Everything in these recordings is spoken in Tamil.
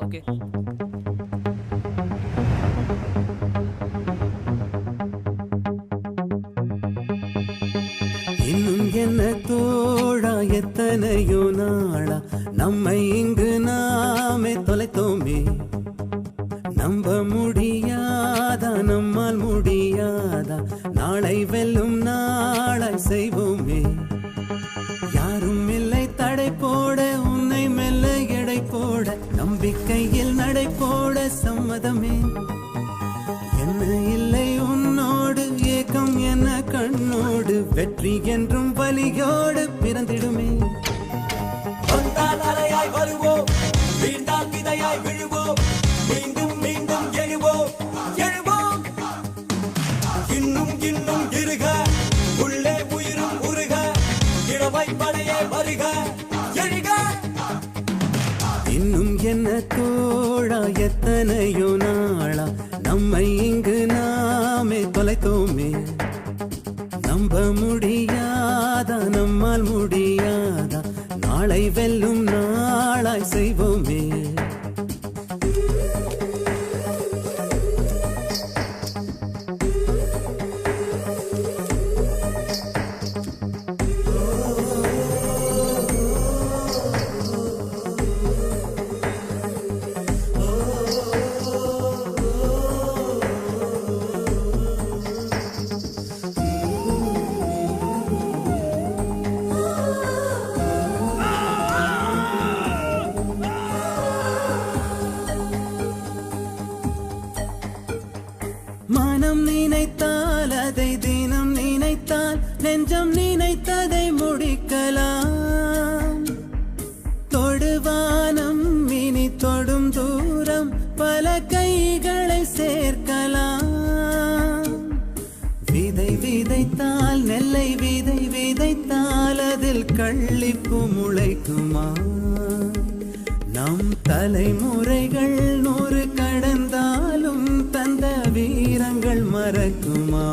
ஓகே. இன்னும் என்ன தோழா எத்தனையோ நாளா நம்மை இங்கு நாமே தொலைத்தோமே. நம்ப முடியாதா நம்மால் முடியாதா நாளை வெல்லும் நாளாய் செய்வோமே. யாரும் இல்லை தடை போட உன்னை மெல்ல எடை போட நம்பிக்கையில் நடை போட சம்மதமே. என்ன இல்லை உன்னோடு ஏக்கம் என்ன கண்ணோடு வெற்றி என்றும் வலியோடு பிறந்திடுமே. வந்தால் அலையாய் வருவோம், வீழ்ந்தால் விதையாய் விழுவோம், மீண்டும் மீண்டும் எழுவோம் எழுவோம். இன்னும் இன்னும் இருக உள்ளே உயிரும் உருக இளமை படையே வருக எழுக. இன்னும் என்ன தோழா எத்தனையோ நாளா நம்மை இங்கு நாமே தொலைத்தோமே. நம்ப முடியாதா நம்மால் முடியாதா நாளை வெல்லும் நாளாய் செய்வோமே. மனம் நினைத்தால் அதை தினம் நினைத்தால் நெஞ்சம் நினைத்ததை முடிக்கலாம். தொடுவானம் இனி தொடும் தூரம் பல கைகளை சேர்க்கலாம். விதை விதைத்தால் நெல்லை விதை விதைத்தால் அதில் கள்ளிப்பு முளைக்குமா. நம் தலைமுறைகள் 100 கடந்தாலும் தந்த வீரங்கள் மறக்குமா.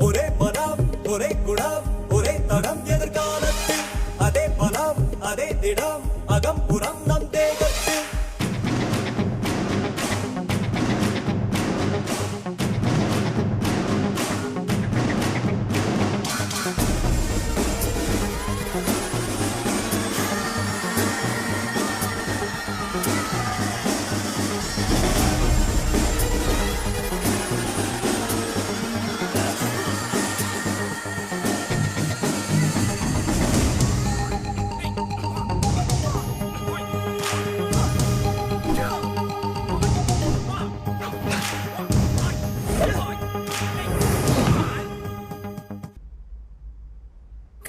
ஒரே பலம் ஒரே குணம் ஒரே தடம் எதிர்காலத்தில், அதே பலம் அதே திடம் அகம் புறம் நம் தேகத்தில்.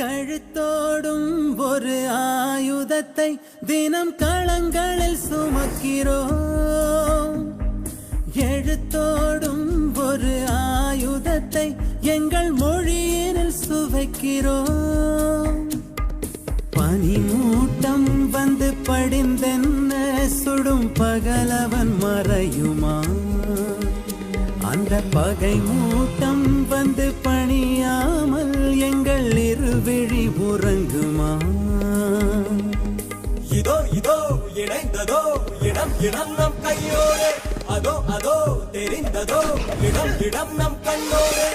கழுத்தோடும் ஒரு ஆயுதத்தை தினம் களங்களில் சுமக்கிறோம். எழுத்தோடும் ஒரு ஆயுதத்தை எங்கள் மொழியினில் சுவைக்கிறோம். பனிமூட்டம் வந்து படிந்தென்ன சுடும் பகலவன் மறையுமா. அந்த பகை மூட்டம் வந்து பணியாமல் எங்கள் இருவிழி உறங்குமா. இதோ இதோ இணைந்ததோ இடம் இடம் நம் கையோடு, அதோ அதோ தெரிந்ததோ இடம் இடம் நம் கண்ணோடு.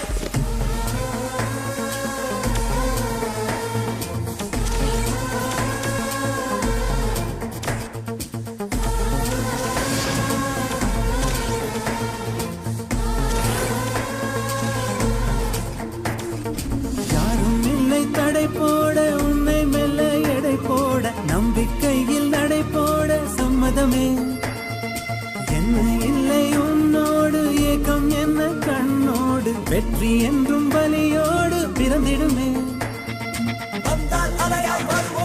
தடை போட உன்னை மெல்ல எடை போட நம்பிக்கையில் நடை போட சம்மதமே. என்ன இல்லை உன்னோடு ஏக்கம் என்ன கண்ணோடு வெற்றி என்றும் வலியோடு பிறந்திடுமே. வந்தால் அலையாய் வருவோம்.